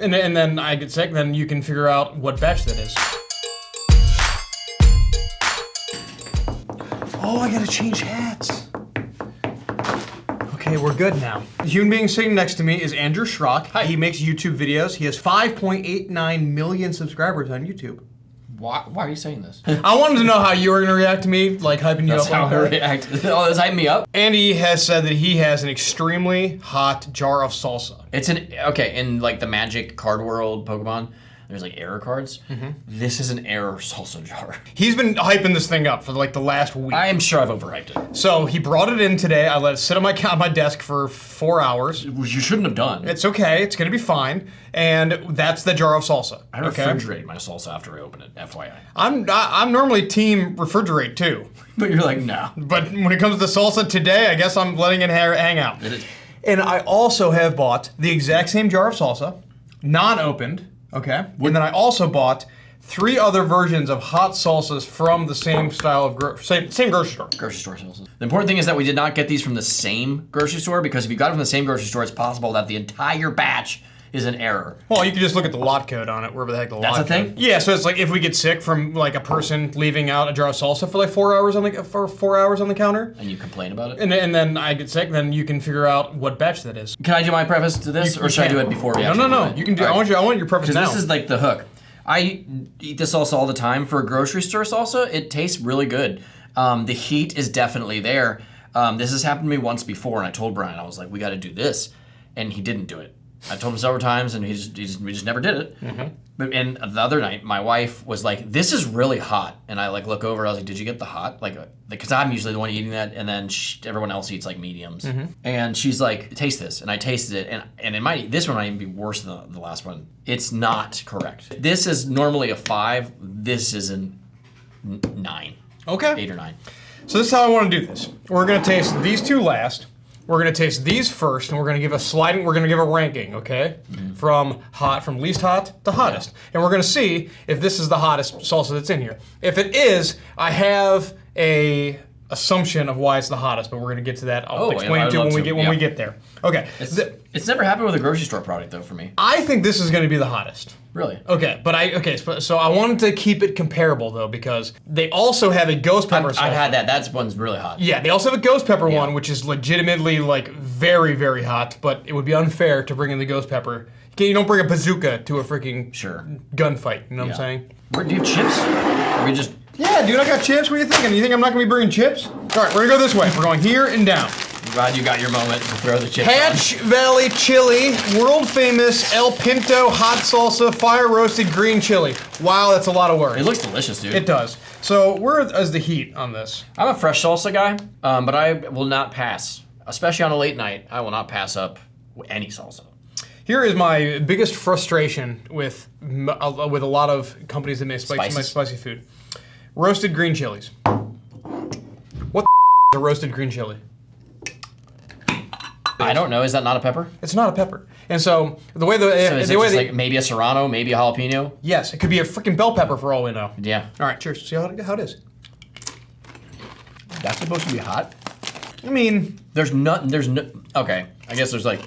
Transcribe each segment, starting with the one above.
And then I get sick, then you can figure out what batch that is. Oh, I gotta change hats. Okay, we're good now. The human being sitting next to me is Andrew Schrock. Hi. He makes YouTube videos. He has 5.89 million subscribers on YouTube. Why are you saying this? I wanted to know how you were gonna react to me, like hyping you up. That's how I react. Oh, that's hyping me up? Andy has said that he has an extremely hot jar of salsa. It's in like the Magic card world Pokemon, there's like error cards. This is an error salsa jar. He's been hyping this thing up for like the last week. I am sure I've overhyped it. So he brought it in today. I let it sit on my desk for 4 hours. Which you shouldn't have done. It's okay, it's gonna be fine. And that's the jar of salsa. I refrigerate my salsa after I open it, FYI. I'm normally team refrigerate too. But you're like, no. But when it comes to salsa today, I guess I'm letting it hang out. It is. And I also have bought the exact same jar of salsa, non-opened, okay? And then I also bought 3 other versions of hot salsas from the same style of same grocery store. Grocery store salsas. The important thing is that we did not get these from the same grocery store, because if you got it from the same grocery store, it's possible that the entire batch is an error. Well, you can just look at the lot code on it, wherever the heck the lot code. That's a thing? Yeah, so it's like if we get sick from like a person leaving out a jar of salsa for like 4 hours on the counter. And you complain about it? And then I get sick, then you can figure out what batch that is. Can I do my preface to this, or should I do it before we actually No. do it? You can do. All right. I want your preface now. Because this is like the hook. I eat this salsa all the time. For a grocery store salsa, it tastes really good. The heat is definitely there. This has happened to me once before, and I told Brian, I was like, we got to do this, and he didn't do it. I told him several times, and we just never did it. And the other night, my wife was like, "This is really hot," and I like look over. I was like, "Did you get the hot?" Like, because I'm usually the one eating that, and then everyone else eats like mediums. And she's like, "Taste this," and I tasted it, and this one might even be worse than the last one. It's not correct. This is normally a 5. This is a 9. Okay. 8 or 9. So this is how I want to do this. We're gonna taste these 2 last. We're gonna taste these first, and we're gonna give a ranking, okay? From least hot to hottest. And we're gonna see if this is the hottest salsa that's in here. If it is, I have a assumption of why it's the hottest, but we're gonna get to that. I'll explain it to you when we get there. Okay. It's never happened with a grocery store product though for me. I think this is gonna be the hottest. Really? Okay, so I wanted to keep it comparable though, because they also have a ghost pepper salsa. I've had that. That one's really hot. Yeah, they also have a ghost pepper one, which is legitimately like very, very hot, but it would be unfair to bring in the ghost pepper. You don't bring a bazooka to a freaking gunfight, you know what I'm saying? Do you have chips? Or we just... Yeah, dude, I got chips. What are you thinking? You think I'm not gonna be bringing chips? All right, we're gonna go this way. We're going here and down. I'm glad you got your moment to throw the chips Hatch Valley Chili, world famous El Pinto hot salsa, fire roasted green chili. Wow, that's a lot of work. It looks delicious, dude. It does. So where is the heat on this? I'm a fresh salsa guy, but I will not pass. Especially on a late night, I will not pass up any salsa. Here is my biggest frustration with a lot of companies that make spicy food. Roasted green chilies. What the is a roasted green chili? I don't know. Is that not a pepper? It's not a pepper. And so the way like maybe a serrano, maybe a jalapeno? Yes, it could be a freaking bell pepper for all we know. Yeah. All right, cheers. See how it is. That's supposed to be hot? I mean, okay. I guess there's like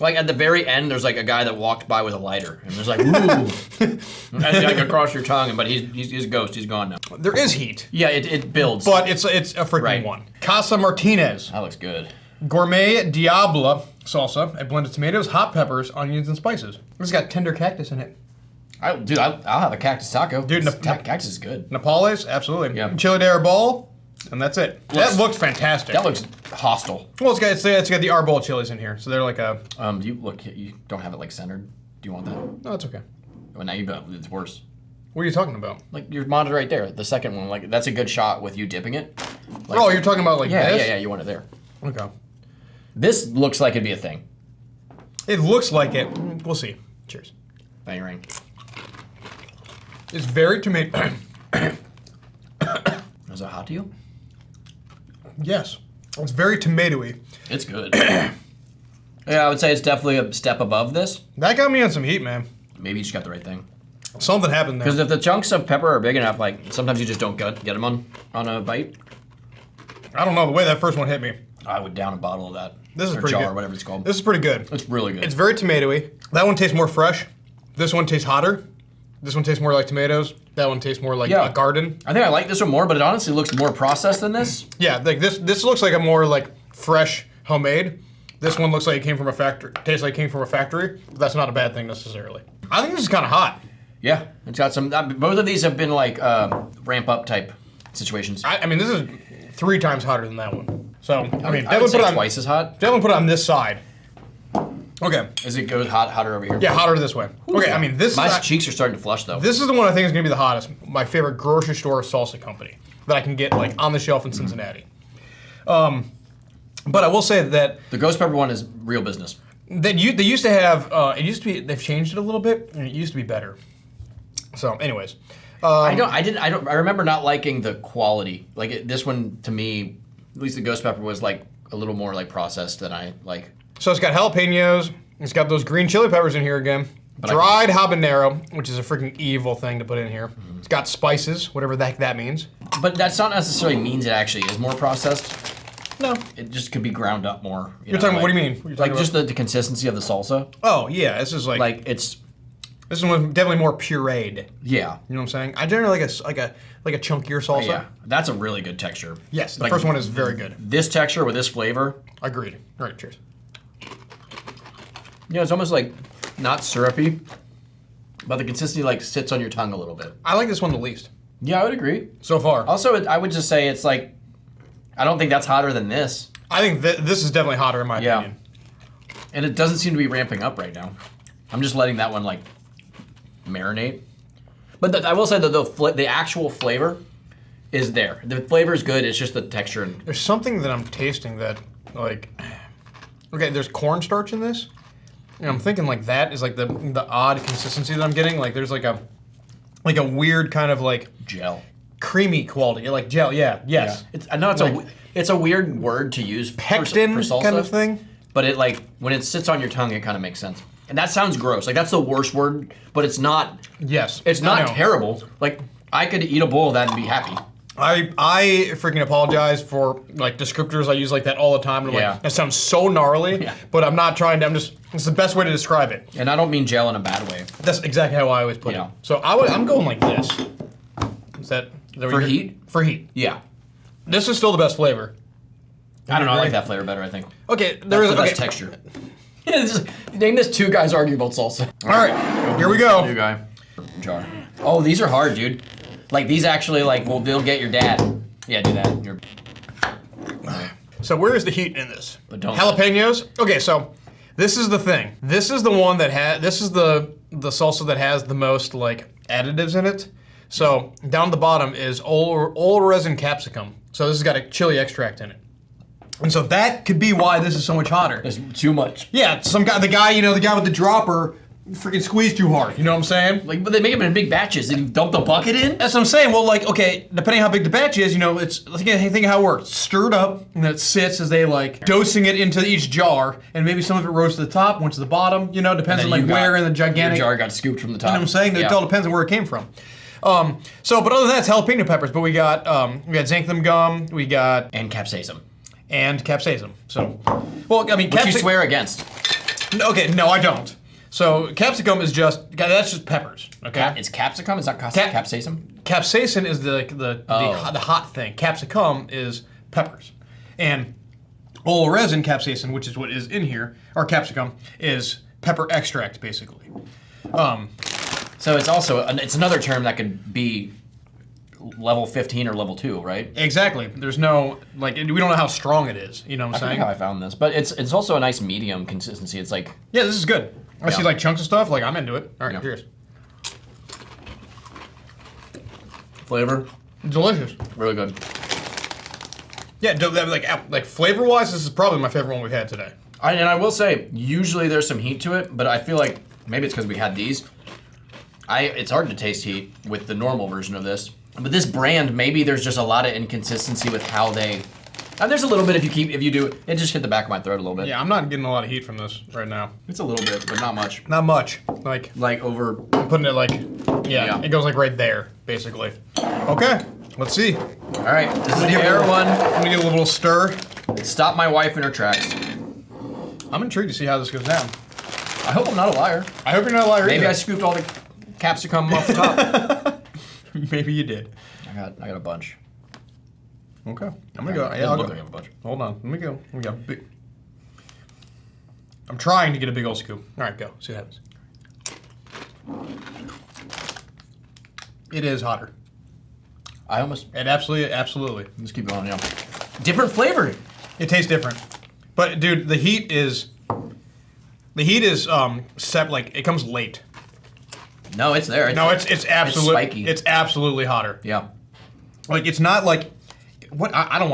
at the very end, there's like a guy that walked by with a lighter, and there's like, ooh, and like across your tongue, but he's a ghost. He's gone now. There is heat. Yeah, it builds. But it's a freaking one. Casa Martinez. That looks good. Gourmet Diablo salsa, a blend of tomatoes, hot peppers, onions, and spices. It's got tender cactus in it. I'll have a cactus taco. Dude, cactus is good. Napales, absolutely. Yeah. Chili de arbol, and that's it. That looks fantastic. That looks hostile. Well, it's got the arbol chilies in here, so they're like a. You don't have it like centered. Do you want that? No, it's okay. Well, now it's worse. What are you talking about? Like your monitor right there, the second one. Like that's a good shot with you dipping it. Like, you're talking about like this? Yeah. You want it there. Okay. This looks like it'd be a thing. It looks like it. We'll see. Cheers. Bang ring. It's very tomato. Is it hot to you? Yes. It's very tomatoey. It's good. Yeah, I would say it's definitely a step above this. That got me on some heat, man. Maybe you just got the right thing. Something happened there. Because if the chunks of pepper are big enough, like sometimes you just don't get them on a bite. I don't know, the way that first one hit me. I would down a bottle of that. This is or pretty jar, good. whatever it's called. This is pretty good. It's really good. It's very tomatoey. That one tastes more fresh. This one tastes hotter. This one tastes more like tomatoes. That one tastes more like a garden. I think I like this one more, but it honestly looks more processed than this. Yeah, like this looks like a more like fresh homemade. This one looks like it came from a factory. Tastes like it came from a factory. But that's not a bad thing necessarily. I think this is kind of hot. Yeah, it's got some. Both of these have been like ramp up type situations. I mean, this is 3 times hotter than that one. So I mean, I would say twice as hot. Definitely put it on this side. Okay. Is it goes hotter over here? Yeah, hotter this way. Okay, I mean, this My is cheeks are starting to flush though. this is the one I think is gonna be the hottest. My favorite grocery store salsa company that I can get like on the shelf in Cincinnati. But I will say that The ghost pepper one is real business. they used to have it used to be they've changed it a little bit and it used to be better. So, anyways, I remember not liking the quality. Like this one to me, at least the ghost pepper was like a little more like processed than I like. so it's got jalapenos. It's got those green chili peppers in here again. Dried habanero, which is a freaking evil thing to put in here. It's got spices, whatever the heck that means. But that's not necessarily means it actually is more processed. No. It just could be ground up more. You're talking. What do you mean? What are you Like talking just the consistency of the salsa. Oh yeah, this is like it's this one definitely more pureed. yeah. You know what I'm saying? I generally like a chunkier salsa. Yeah, that's a really good texture. Yes, the Like, first one is very good. This texture with this flavor, Agreed. All right, cheers. you know, it's almost like not syrupy, but the consistency like sits on your tongue a little bit. I like this one the least Yeah, I would agree. so far. Also, I would just say it's like, I don't think that's hotter than this. I think this is definitely hotter in my Yeah. opinion. And it doesn't seem to be ramping up right now. I'm just letting that one like marinate. But I will say that the actual flavor is there. The flavor is good. It's just the texture. And There's something that I'm tasting that like, okay, there's cornstarch in this, and I'm thinking like that is like the odd consistency that I'm getting. Like there's like a weird kind of like gel. creamy quality, like gel. Yeah. Yes. I know it's a weird word to use Pectin for salsa, kind of thing. but it like when it sits on your tongue, it kind of makes sense. And that sounds gross. Like that's the worst word, but it's not. Yes. It's I not know. terrible. Like I could eat a bowl of that and be happy. I freaking apologize for like descriptors I use like that all the time. And I'm like, that sounds so gnarly, Yeah. but I'm not trying to. It's the best way to describe it. And I don't mean gel in a bad way. That's exactly how I always put Yeah. it. So I'm going like this. Is that what For you're- heat? For heat. Yeah. This is still the best flavor. I don't know. I agree? like that flavor better. I think. Okay, There is the best okay. texture. Name this two guys argue about salsa. All right, here we go. New guy. Jar. Oh, these are hard, dude. Like these actually they'll get your dad. Yeah, do that. You're... So where is the heat in this? But don't- Jalapenos. Okay, so this is the thing. This is the one that this is the salsa that has the most like additives in it. So down the bottom is oil resin capsicum. So this has got a chili extract in it. And so that could be why this is so much hotter. It's too much. Yeah, the guy with the dropper freaking squeezed too hard. You know what I'm saying? Like, but they make them in big batches. And you dump the bucket in. That's what I'm saying. Well, like, okay, depending how big the batch is, it's think of how it works. Stir it up, and it sits as they like dosing it into each jar, and maybe some of it rose to the top, went to the bottom. Depends on like where in the gigantic. Your jar got scooped from the top. You know what I'm saying? It all depends on where it came from. But other than that, it's jalapeno peppers. But we got xanthan gum, And capsaicin. and capsaicin. So, well, I mean, Which you swear against. Okay, no, I don't. So capsicum is that's just peppers. Okay. It's capsicum. It's not capsaicin. Capsaicin is the hot thing. Capsicum is peppers, and oil resin capsaicin, which is what is in here, or capsicum, is pepper extract, basically. So it's also it's another term that could be level 15 or level 2, right? Exactly. There's no we don't know how strong it is. You know what I'm I saying? forget how I found this, but it's also a nice medium consistency. It's like Yeah, this is good. I see like chunks of stuff. Like I'm into it. All right, Yeah. cheers. flavor, Delicious. really good. Yeah, like flavor wise, this is probably my favorite one we've had today. And I will say, usually there's some heat to it, but I feel like maybe it's because we had these. It's hard to taste heat with the normal version of this. But this brand, maybe there's just a lot of inconsistency with how they. And there's a little bit if you do it just hit the back of my throat a little bit. Yeah, I'm not getting a lot of heat from this right now. It's a little bit, but not much. Not much. Like over. I'm putting it Yeah. it goes like right there, basically. Okay, let's see. All right, this is the air one. I'm gonna get a little stir. Stop my wife in her tracks. I'm intrigued to see how this goes down. I hope I'm not a liar. I hope you're not a liar. Maybe either. I scooped all the capsicum off the top. Maybe you did. I got a bunch. Okay, I'm gonna go. It Yeah, I'll looked go. like I have a bunch. Hold on, let me go. We got big. I'm trying to get a big old scoop. All right, go. See what happens. It is hotter. I almost. It absolutely. Let's keep going. Yeah. Different flavor. It tastes different, but dude, the heat is set like it comes late. No, it's there. No, it's absolutely spiky. It's absolutely hotter. Yeah. Like it's not like what I don't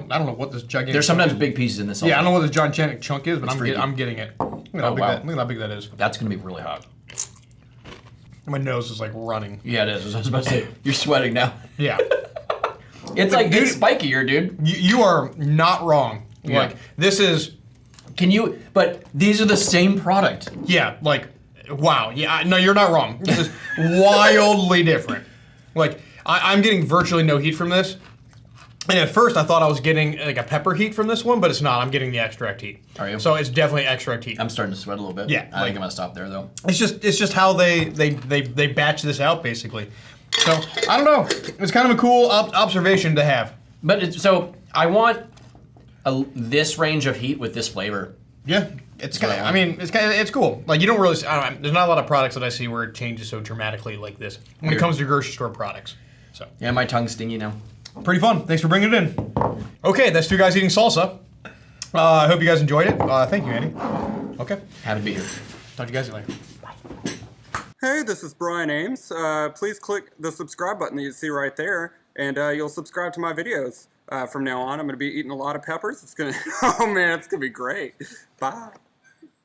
know what this gigantic. There's sometimes chunk big pieces in this. is. Yeah, I also. don't know what this gigantic chunk is, but freaky. I'm getting it. Look at, Oh, wow. look at how big that is. That's gonna be really hot. My nose is like running. Yeah, it is. I was about to say, you're sweating now. Yeah. It's like Dude, it's spikier, dude. You are not wrong. Yeah. Like this is But these are the same product. yeah, like wow. Yeah, no, you're not wrong. This is wildly different. Like I'm getting virtually no heat from this. And at first I thought I was getting like a pepper heat from this one, but it's not. I'm getting the extract heat. Are you? So it's definitely extract heat. I'm starting to sweat a little bit. Yeah, I like- think I'm gonna stop there though. It's just how they batch this out basically. So I don't know. It's kind of a cool observation to have. But so I want this range of heat with this flavor. Yeah, it's kind of. what I I mean, it's cool. Like you don't really. There's not a lot of products that I see where it changes so dramatically like this when it Weird. comes to grocery store products. So Yeah, my tongue's stingy now. pretty fun. Thanks for bringing it in. Okay, that's two guys eating salsa. I hope you guys enjoyed it. Thank you, Andy. Okay, Happy to be here. talk to you guys later. Hey, this is Brian Ames. Please click the subscribe button that you see right there, and you'll subscribe to my videos. From now on, I'm going to be eating a lot of peppers. It's going to, oh man, it's going to be great. Bye.